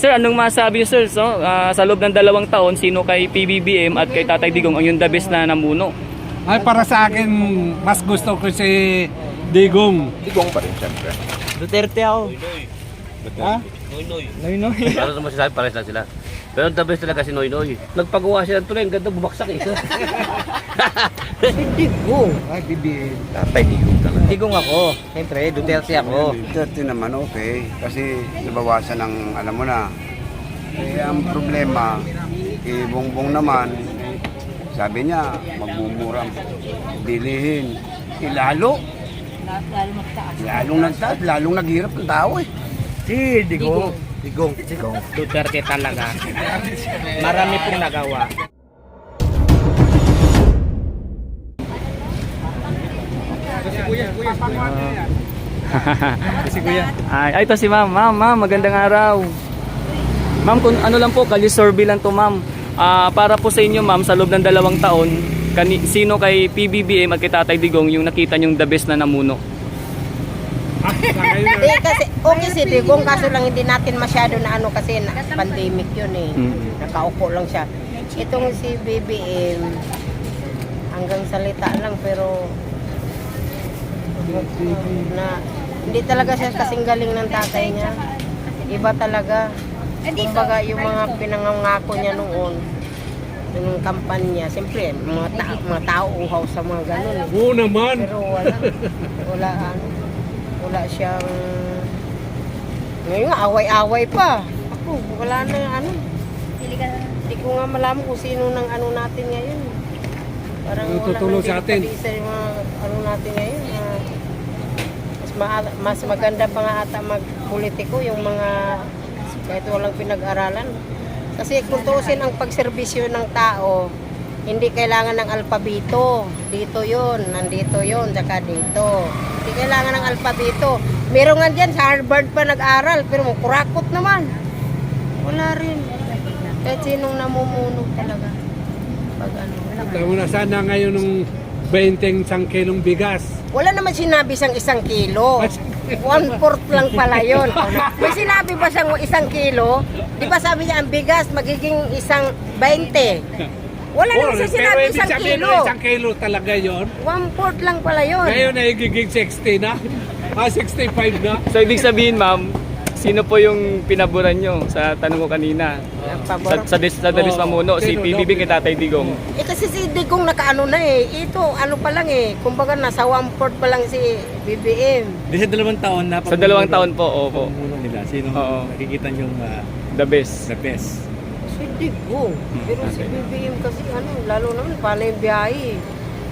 Sir, anong masabi niyo, sir? So, sa loob ng 2 taon, sino kay PBBM at kay Tatay Digong ang yung the best na namuno? Ay, para sa akin, mas gusto ko si Digong. Digong pa rin, siyempre. Duterte ako. Ha? Noy-noy. Para naman sinasabi, pares lang sila. Pero the best talaga si Noynoy. Nagpagawa siya ng tulay, ang ganda bumagsak eh. Si Digong. Ay, BBM. Tatay Digong talaga. Digong ako. Siyempre, Duterte ako. Duterte naman okay kasi nabawasan ng alam mo na. Eh, ang problema, Bongbong naman, sabi niya, magmumura bilihin. Lalo nagtaas, lalong naghirap ang tao eh. Si Digong. Digong. Duterte talaga. Marami pong nagawa. Ay, ito si ma'am. Ma'am, magandang araw. Ma'am, kung ano lang po, survey lang to, ma'am. Para po sa inyo, ma'am, sa loob ng 2 taon, sino kay PBBM at kay Tatay Digong yung nakita nyong the best na namuno? Kasi okay si Digong, kaso lang hindi natin masyado na ano kasi pandemic yun eh. Nakaupo lang siya. Itong si BBM, hanggang salita lang pero hindi talaga siya kasing galing ng tatay niya. Iba talaga. Kumbaga yung mga pinangangako niya noon, yung kampanya, siyempre mga tao uhaw sa mga ganun eh. Oo naman. Pero wala siyang ngayon away-away pa. Ako, wala na ano. Hindi ko nga malaman kung sino ng ano natin ngayon. Parang tutulong sa atin. Isa yung mga ano natin ngayon. Mas maganda pa nga ata magpolitiko yung mga kahit walang pinag-aralan. Kasi kung tuusin ang pagserbisyo ng tao, hindi kailangan ng alpabito. Dito yun, nandito yun, saka dito. Hindi kailangan ng alpabito. Meron nga dyan, sa Harvard pa nag-aral, pero kurakot naman. Wala rin. Kahit sinong namumuno talaga. Pag ano, Tama na sana ngayon ng 20 kilong bigas. wala naman sinabi siyang 1 kilo. 1/4 lang pala yun. May sinabi ba siyang 1 kilo? Di ba sabi niya ang bigas magiging 20? Wala naman siya sinabi 1 kilo. 1 kilo talaga yon. 1/4 lang pala yun. Ngayon ay giging 60 na. 65 na. So, ibig sabihin, ma'am, sino po yung pinaboran nyo sa tanong ko kanina? Sa the best mamuno, si PBBM kay Tatay Digong. Eh kasi si Digong nakaano na eh. Ito, ano pa lang eh. Kumbaga nasa 1/4 pa lang si BBM. Di sa 2 taon na Sa 2 taon po, opo. pamumuno nila. Sino Oo. nakikita niyong The best. the best? Si Digong. Pero si BBM kasi ano, lalo naman panay biyahe.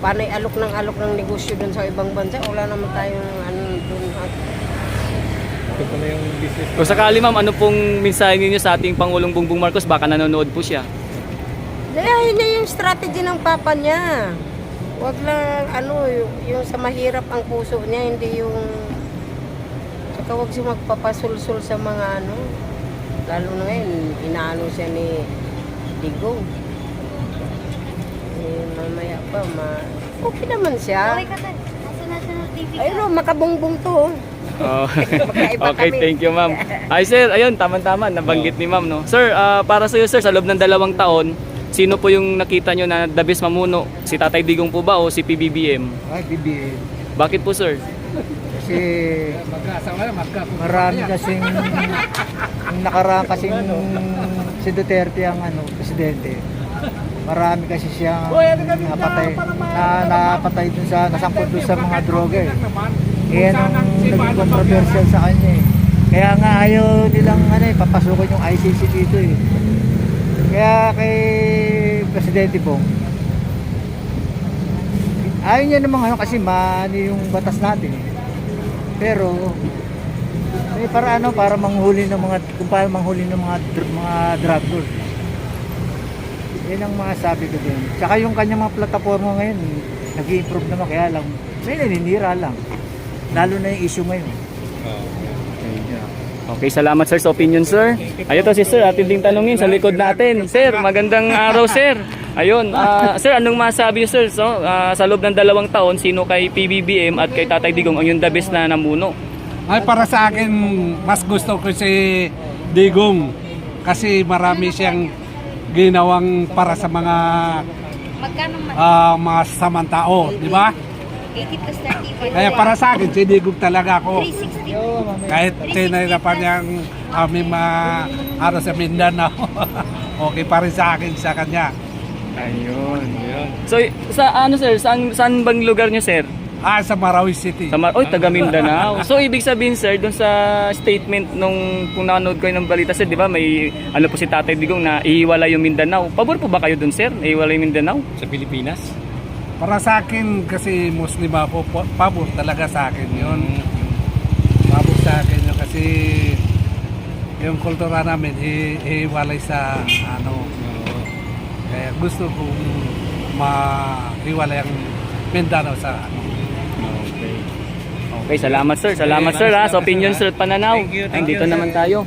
Panay alok ng negosyo dun sa ibang bansa. Wala naman tayong ano dun. Ito pala yung business. Kung sakali, ma'am, ano pong mensahe ninyo sa ating Pangulong Bongbong Marcos? Baka nanonood po siya. Dahil niya yung strategy ng papa niya. Wag lang ano, yung sa mahirap ang puso niya, hindi yung saka wag siya magpapasulsul sa mga ano. Lalo na ngayon, inaano siya ni Digong. Eh, mamaya pa, okay naman siya. Okay ka tayo. Nasa national TV ka. Ayun, makabongbong to. Oh. Magkaiba Okay, kami. thank you, ma'am. Ay, sir, ayun, tama-tama, nabanggit ni ma'am, no? Sir, para sa iyo, sir, sa loob ng 2 taon, sino po yung nakita nyo na the best mamuno? Si Tatay Digong po ba o si PBBM? Ay, BBM. Bakit po, sir? Kasi marami kasing nakaraan kasing si Duterte ang presidente. Marami kasi siyang napatay dun sa nasangkot dun sa mga droga eh. Yan ang naging controversial sa kanya eh. Kaya nga ayaw nilang papasukin yung ICC dito eh. Kaya kay Presidente Bong, ayaw niya namang kasi yung batas natin eh. Pero para manghuli ng kung paano manghuli ng mga drug lord. Yan ang mga sabi ko din. Tsaka yung kanyang mga plataforma ngayon, nag-i-improve naman, kaya lang may naninira lang. Lalo na yung issue ngayon. Okay, salamat, sir, sa opinion, sir. Ayun to si sir, atin ding tanungin sa likod natin. Sir, magandang araw, sir. Ayun, sir, anong masabi niyo, sir? So, sa loob ng 2 taon, sino kay PBBM at kay Tatay Digong ang yung the best na namuno? Ay, para sa akin, mas gusto ko si Digong. Kasi marami siyang ginawang para sa mga Magkano man? mga samantao, di ba? 80 plus 30. Kaya para sa akin, si Digong talaga ako. 360. Kahit tinahirapan niyang aming araw sa Mindanao, okay pa rin sa akin sa kanya. Ayun, yun. So, sa ano sir, saan bang lugar niyo sir? Sa Marawi City. Oy, taga Mindanao. So, ibig sabihin sir, dun sa statement nung kung nanonood kayo ng balita sir, di ba, may ano po si Tatay Digong na ihiwalay yung Mindanao. Pabor po ba kayo dun sir, na ihiwalay yung Mindanao? Sa Pilipinas? Para sa akin, kasi Muslim ako, pabor talaga sa akin yun. Pabor sa akin yun kasi yung kultura namin, ihiwalay sa ano. Kaya gusto kong mahiwalay ang Mindanao sa ano. Okay, salamat sir. Salamat sir ha, sa opinion sir at pananaw. Dito naman tayo.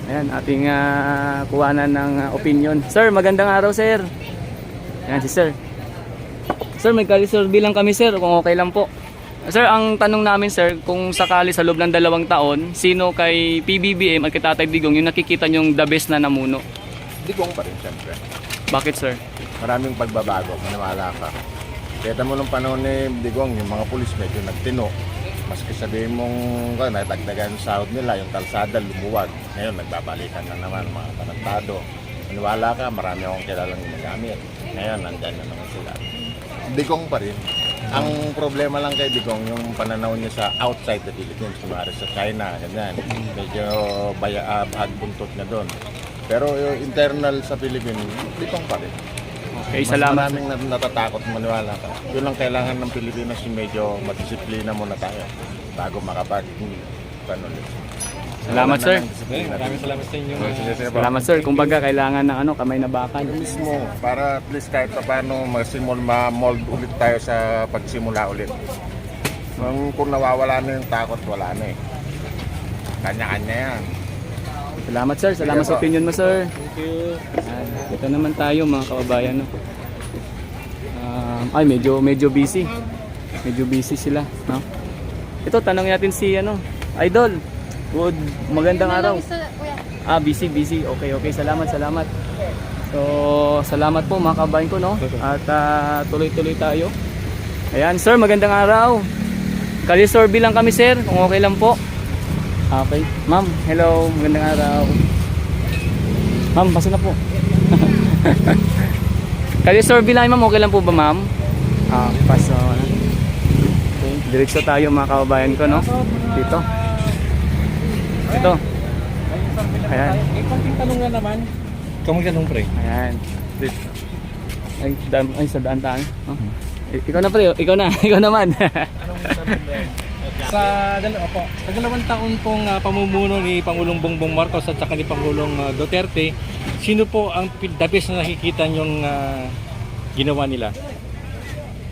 Ayan, ating kuhanan ng opinion. Sir, magandang araw sir. Ayan si sir. Sir, may kalisurvey lang kami sir, kung okay lang po. Sir, ang tanong namin sir, kung sakali sa loob ng 2 taon, sino kay PBBM at kay Tatay Digong yung nakikita nyong the best na namuno? Digong pa rin siyempre. Bakit sir? Maraming pagbabago, maniwala ka. Kaya mo nung panahon ni Digong, yung mga pulis medyo nagtino. Maski sabihin mong natagdagan yung sahod nila, yung kalsada lumuwag. Ngayon nagbabalikan na naman mga tarantado. Maniwala ka, marami akong kilalang magamit. Ngayon nandyan na naman sila. Digong pa rin. Ang problema lang kay Digong, yung pananaw niya sa outside the Philippines, kumari sa China, ganyan. Medyo buntot na doon. Pero yung internal sa Philippines, Digong pa rin. Okay, Mas salamat. maraming natatakot, maniwala ka. Yun ang kailangan ng Pilipinas, yung medyo madisiplina muna tayo bago makapag-panulit. Salamat sir. Maraming salamat sa inyo. Salamat sir. Kumbaga kailangan ng kamay na bakal. Mismo, para at least kahit pa paano ma-mold ulit tayo sa pagsimula ulit. Kung nawawala na yung takot, wala na eh. Kanya-kanya yan. Salamat sir. Salamat sa opinion mo sir. Thank you. Ito naman tayo mga kababayan. No? Ay medyo busy. Medyo busy sila. No? Ito tanongin natin si Idol. Good. Magandang araw. Busy. Okay. Salamat. So, salamat po mga kababayan ko, no? At tuloy-tuloy tayo. Ayan, sir, magandang araw. Kali-survey lang kami, sir, kung okay lang po. Okay. Ma'am, hello. Magandang araw. Ma'am, basta na po. Kali-survey lang, ma'am. Okay lang po ba, ma'am? Paso. Okay. Diretso tayo mga kababayan ko, no? Dito. Ito. Ayan. Konting tanong na naman. Kamang tanong pre. Ayan. Ay, sa daan tayo. Oh. Ikaw na pre, ikaw naman. Sa 2 taon pong pamumuno ni Pangulong Bongbong Marcos at saka ni Pangulong Duterte, sino po ang the best na nakikita niyong ginawa nila?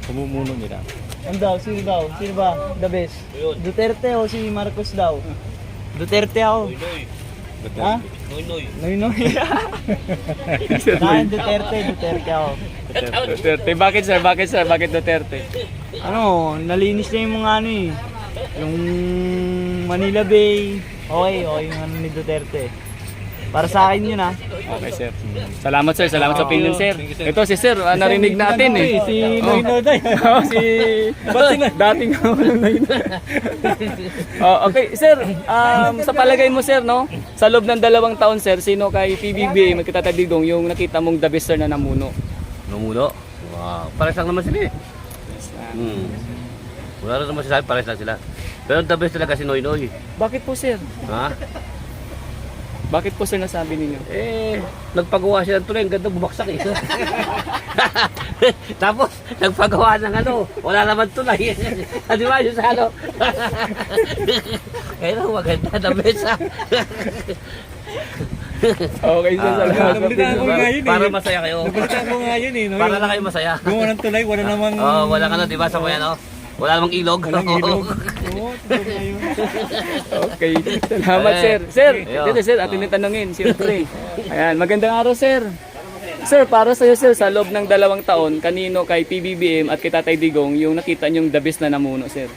Pamumuno nila. Sino ba? The best? Duterte o si Marcos daw? Duterte ako. Ha? Noy. Duterte ako. Duterte. Bakit sir? Bakit Duterte? Nalinis na yung mga yung Manila Bay. Okay, yung ni Duterte. Para sa akin yun Okay sir. Salamat sir, salamat sa opinion sir. Ito si sir, narinig natin eh. Si Noy day. Si dating okay sir, sa palagay mo sir, no? Sa loob ng 2 taon sir, sino kay PBBM at kay Tatay Digong yung nakita mong the best sir na namuno? Numuno? Wow. Pares lang naman sila eh. Wala rin naman sila, pares lang sila. Pero the best talaga si Noynoy. Bakit po sir? Ha? Bakit po sir nasabi ninyo? Nagpagawa siya ng tulay, ang ganda bumaksak eh. Tapos, nagpagawa ng wala naman tulay. Di ba yung sa Kaya lang, maganda, the best ha. Okay sir, salamat. Nabalitaan ko nga yun eh. Para masaya kayo. Nabalitaan ko nga yun eh. Para lang kayo masaya. Gumawa ng tulay, wala namang... Wala ka na, di ba? Sa mga wala namang ilog. Walang ilog. Okay, salamat sir. Sir, Ayo. dito sir, atin tanungin, siyempre. Ayan, magandang araw sir. Sir, para sa iyo sir, sa loob ng 2 taon, kanino kay PBBM at kay Tatay Digong yung nakita niyong the best na namuno sir?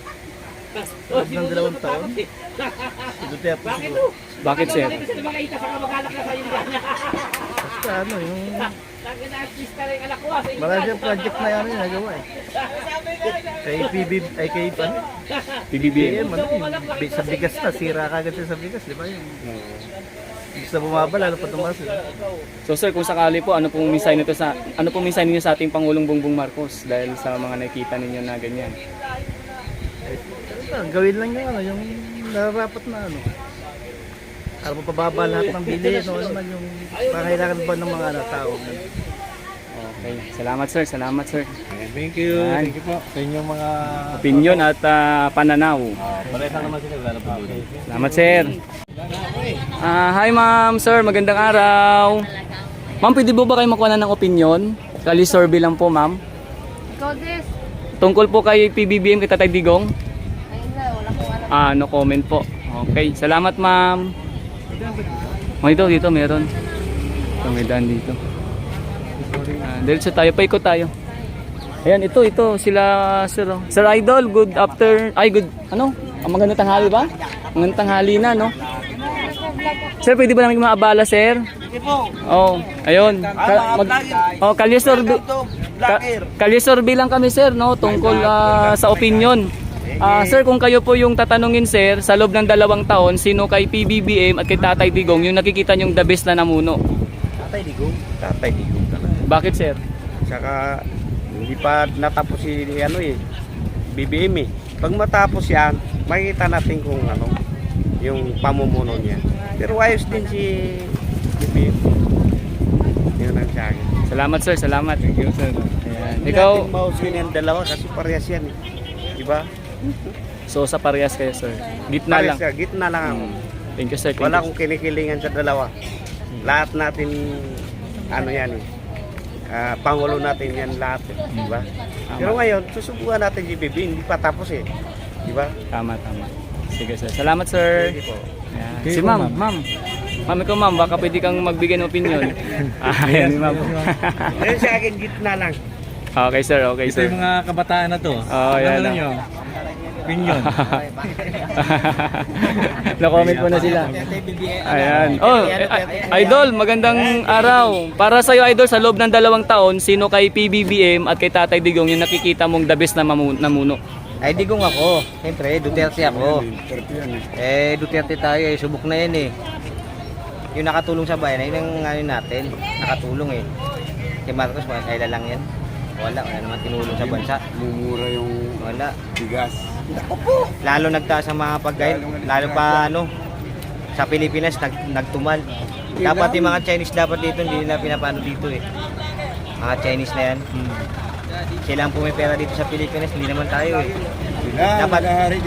Loob ng 2 taon? Si Duterte siguro. Bakit sir? sa ano, yung... Marami siyang project na yan yung nagawa eh. Kay kay ano? PBBM. Ano, sa bigas na, sira kagad siya sa bigas, di ba yun? Isa bumaba, lalo pa tumaas. So sir, kung sakali po, ano pong mensahe niyo sa ating Pangulong Bongbong Marcos dahil sa mga nakita ninyo na ganyan? Gawin lang yung ano, yung nararapat na ano. Para mapababa lahat ng bili, no, naman yung pangailangan ba ng mga tao. Okay. Salamat sir, salamat sir. Thank you. Yan. Thank you po sa inyong mga Opinion at pananaw. pareha naman sila wala pa. Salamat sir. Hi ma'am, sir, magandang araw. Ma'am, pwede po ba kayo makuha ng opinion? Kali survey lang po ma'am. Ikaw, Des. Tungkol po kay PBBM, kay Tatay Digong. Ayun na, wala ko alam. No comment po. Okay, salamat ma'am. Dito meron. Ito, may daan dito. Diretso tayo, paikot tayo. Ayan, ito, sila, sir. Oh. Sir Idol, good magandang tanghali ba? Magandang tanghali na, no? Sir, pwede ba namin maabala, sir? Oh, ayun. Kalisorbi lang kami, sir, no? Tungkol sa opinion. Sir, kung kayo po yung tatanungin, sir, sa loob ng 2 taon, sino kay PBBM at kay Tatay Digong yung nakikita nyong the best na namuno? Tatay Digong talaga. Bakit, sir? Saka hindi pa natapos si BBM eh. Pag matapos yan, makikita natin kung yung pamumuno niya. Pero ayos din si BBM. Yun ang sa akin. Salamat, sir. Salamat. Thank you, sir. Ayan. Hindi Ikaw, natin mahusin yung dalawa kasi parehas yan eh. Diba? so sa parehas kayo, sir. Gitna lang. Parehas ka, gitna lang ako. Thank you, sir. Thank Wala you. akong kinikilingan sa dalawa. Lahat natin, yan eh. Pangulo natin yan lahat eh. Diba? Pero ngayon, susubukan natin si BB, hindi pa tapos eh. Diba? Tama. Sige, sir. Salamat, sir. Sige po. Ayan. Okay Si po, ma'am. ma'am. Ma'am, ikaw, ma'am. Baka pwede kang magbigay ng opinion. Ayan, si ma'am. Ngayon sa akin, gitna lang. Okay, sir. Okay, Ito sir. yung mga kabataan na to. Yan Ano lang. nyo? Opinion. Na-comment mo na sila. Ayan. Idol, magandang araw. Para sa iyo, idol, sa loob ng 2 taon, sino kay PBBM at kay Tatay Digong yung nakikita mong the best na namuno? Ay, Digong ako. Siyempre, Duterte ako. Duterte tayo eh. Subok na yan eh. Yung nakatulong sa bayan, yun ang natin. Nakatulong eh. Si Marcos, kailan lang yan. Wala naman tinulong sa bansa. Mumura yung Wala. bigas. Lalo nagtaas ang mga pagkain. Lalo pa sa Pilipinas, nagtumal. Dapat yung mga Chinese dapat dito, hindi nila pinapano dito eh. Mga Chinese na yan. Sila ang pumipera dito sa Pilipinas, hindi naman tayo eh. Dapat,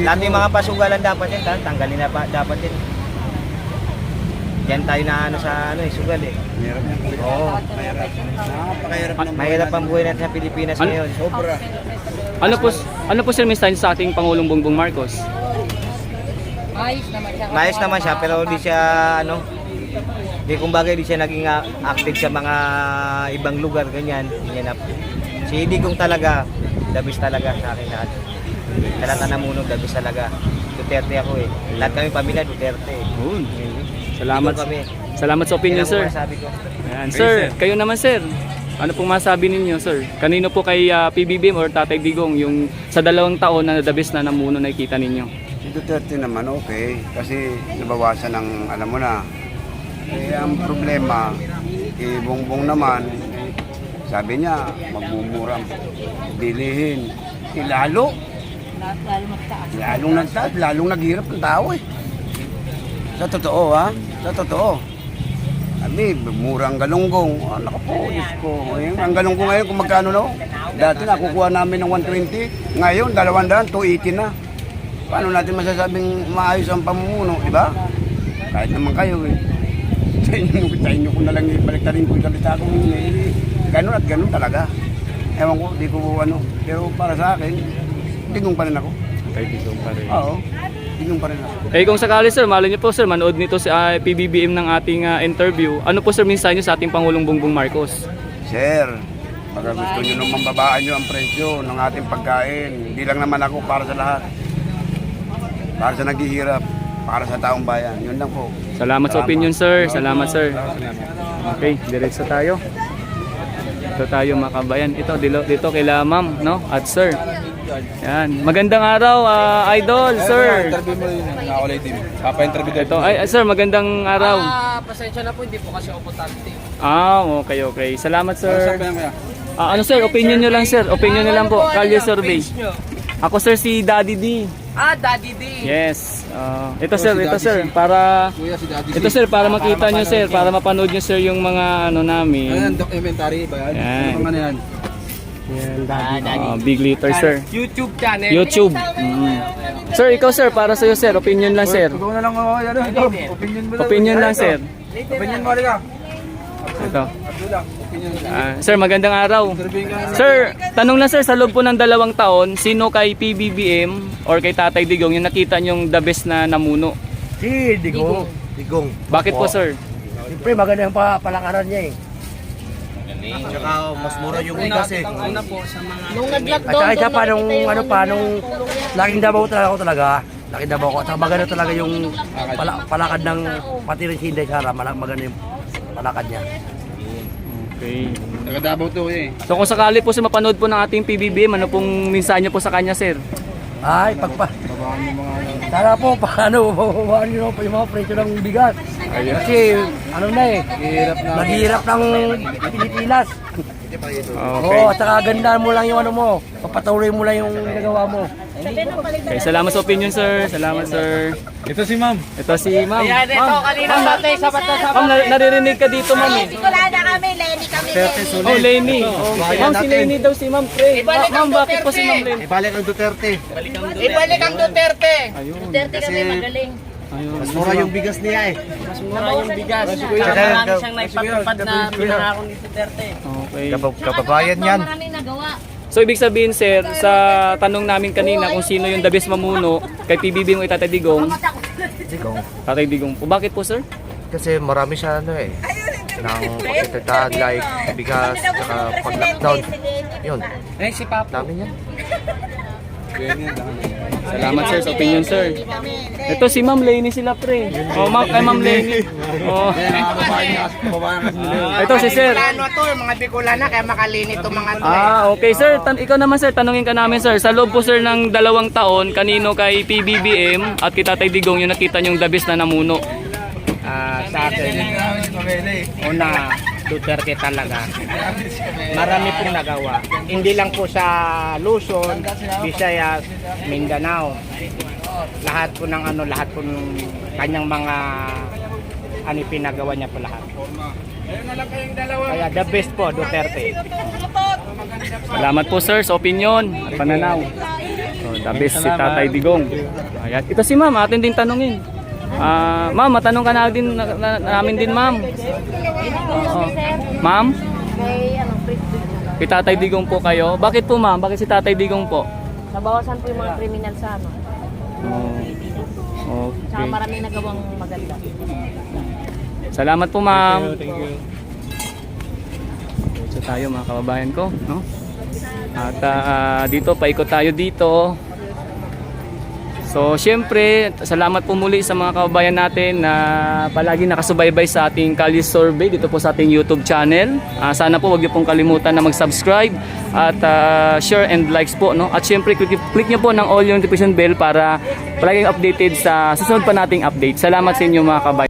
lahat yung mga pasugalan dapat yan, tanggalin na pa, dapat yan. Yan tayo na sugal eh. Oo. Mahirap ang buhay natin sa Pilipinas ngayon. Sobra. Ano po sir mensahe sa ating Pangulong Bongbong Marcos? Maayos naman siya, pero di siya kumbaga di siya naging active sa mga ibang lugar ganyan. Si Digong talaga, dabis talaga sa akin lahat. Talaga namuno, dabis talaga. Duterte ako eh. Lahat kami pamilya Duterte eh. Salamat. Digong kami. Salamat sa opinion, Yan ang sir. masasabi ko. Ayan, sir, kayo naman, sir. Ano pong masabi ninyo, sir? Kanino po kay PBBM or Tatay Digong yung sa 2 taon na the best na namuno nakikita ninyo? Si Duterte naman okay kasi nabawasan ng mo na. Ang problema, Bongbong naman, sabi niya magmumura bilihin. Lalong nagtaas, lalong naghirap ang tao eh. Sa totoo sa totoo. Sabi, mura ang galunggong. Naku po, Diyos ko. Ang galunggong ngayon kung magkano no? Dati nakukuha namin ng 120. Ngayon, 200, 280 na. Paano natin masasabing maayos ang pamumuno, di ba? Kahit naman kayo eh. Sa inyo ko na lang ibaliktarin ko yung salita ko. Ganun at ganun talaga. Ewan ko, di ko Pero para sa akin, Digong pa rin ako. Tatay Digong pa rin. Oo, Digong pa rin ako. Kung sakali, sir, malay niyo po, sir, manood nito si PBBM ng ating interview. Ano po, sir, mensahe niyo sa ating Pangulong Bongbong Marcos? Sir, baka gusto nyo nung mambabaan nyo ang presyo ng ating pagkain. Hindi lang naman ako, para sa lahat. Para sa naghihirap. para sa taong bayan. Yun lang po. Salamat sa opinion, sir. Salamat, sir. Okay, diretso tayo. Ito tayo mga kabayan. Ito, dito kila ma'am, no? At sir. Yan. Magandang araw, idol, sir. Ito, ay, sir, magandang araw. Pasensya na po, hindi po kasi ako tante. Okay. Salamat, sir. Ano, sir? Opinion nyo lang, sir. Opinion nyo lang po. Kalye survey. Ako, sir, si Daddy D. Daddy D. Yes. Ito, sir. Para ito, sir, para makita nyo, sir. Para mapanood nyo, sir, yung mga ano namin. Documentary ba yan? Yan. Ano yan? Big liter, sir. YouTube channel. YouTube. Sir, ikaw, sir, para sa'yo, sir. Opinion lang, sir. Ikaw na lang opinion mo lang. Opinion lang, sir. Opinion mo lang. Ito. Sir, magandang araw. Sir, tanong lang, sir, sa loob po ng 2 taon, sino kay PBBM or kay Tatay Digong yung nakita nyong the best na namuno? Si Digong. Digong. Bakit po, sir? Siyempre maganda yung palakaran niya eh. Tsaka mas mura yung bigas eh. Nung nag-lockdown, At saka isa pa doon nung nakita yung nung laking Davao talaga ako talaga. Laking Davao ako. At saka maganda talaga yung palakad ng pati rin si Inday Sara. Maganda yung palakad niya. Okay. Nagadabaw to eh. So kung sakali po sa mapanood po ng ating PBBM, ano pong mensahe niyo po sa kanya, sir? Ay, sana po, paano, bababaan nyo pa yung mga presyo ng bigas. Kasi, ano na eh, naghihirap ng Pilipinas. Okay. Oo, at saka gandaan mo lang yung ano mo, papatuloy mo lang yung ginagawa mo. Okay, salamat sa opinion, sir. Salamat, sir. Ito si ma'am. Ito si ma'am. Ayan, ito, kanina natin, sabat na sabat. Ma'am, naririnig ka dito, ma'am eh. Bicolana kami, Lenny kami. Oh, Lenny. Ma'am, si Lenny daw si ma'am, pre. Ma'am, bakit po si ma'am Lenny? Ibalik ang Duterte. Ibalik ang Duterte. Ayun. Duterte kami magaling. Ayun. Mas mura yung bigas niya eh. Mas mura yung bigas. Saka marami siyang naipatupad na pinangako ni Duterte. Okay. Kababayan yan. Maraming nagawa. So ibig sabihin, sir, sa tanong namin kanina kung sino yung the best mamuno kay PBBM o Tatay Digong, Digong. Tatay Digong po. Bakit po, sir? Kasi marami siya ano eh. Nang pagkitataan like bigas, saka pag-lockdown. Yun, Eh, si Papa. dami niyan. Salamat, sir, sa opinion, sir. Ito si Ma'am Lenny sila, pre. Oh, kay Ma'am Lenny. Oh. Ito si sir. Ano to, yung mga Bicolana, kaya makalini to mga to. Okay, sir. Ikaw naman, sir. Tanungin ka namin, sir. Sa loob po, sir, ng 2 taon, kanino kay PBBM at kay Tatay Digong yung nakita nyong the best na namuno? Sa akin, una, Duterte talaga. Marami pong nagawa. Hindi lang po sa Luzon, Visayas, Mindanao. Lahat po ng lahat po ng kanyang mga pinagawa niya po lahat. Kaya the best po, Duterte. Salamat po, sir, sa opinion at pananaw. So, the best si Tatay Digong. Ayan. Ito si Ma'am, atin din tanungin. Ma'am, matanong ka na din namin din, Ma'am. Ma'am, May kay Tatay Digong po kayo. Bakit po, Ma'am? Bakit si Tatay Digong po? nabawasan po yung mga kriminal sa Saka Okay. maraming nagawang maganda. Salamat po, Ma'am. So tayo mga kababayan ko, no? At dito paikot tayo dito. So, syempre, salamat po muli sa mga kababayan natin na palagi nakasubaybay sa ating Kalye Survey dito po sa ating YouTube channel. Sana po wag niyo pong kalimutan na mag-subscribe at share and likes po, no? At syempre, click niyo po ng all yung notification bell para palaging updated sa susunod pa nating update. Salamat sa inyo mga kababayan.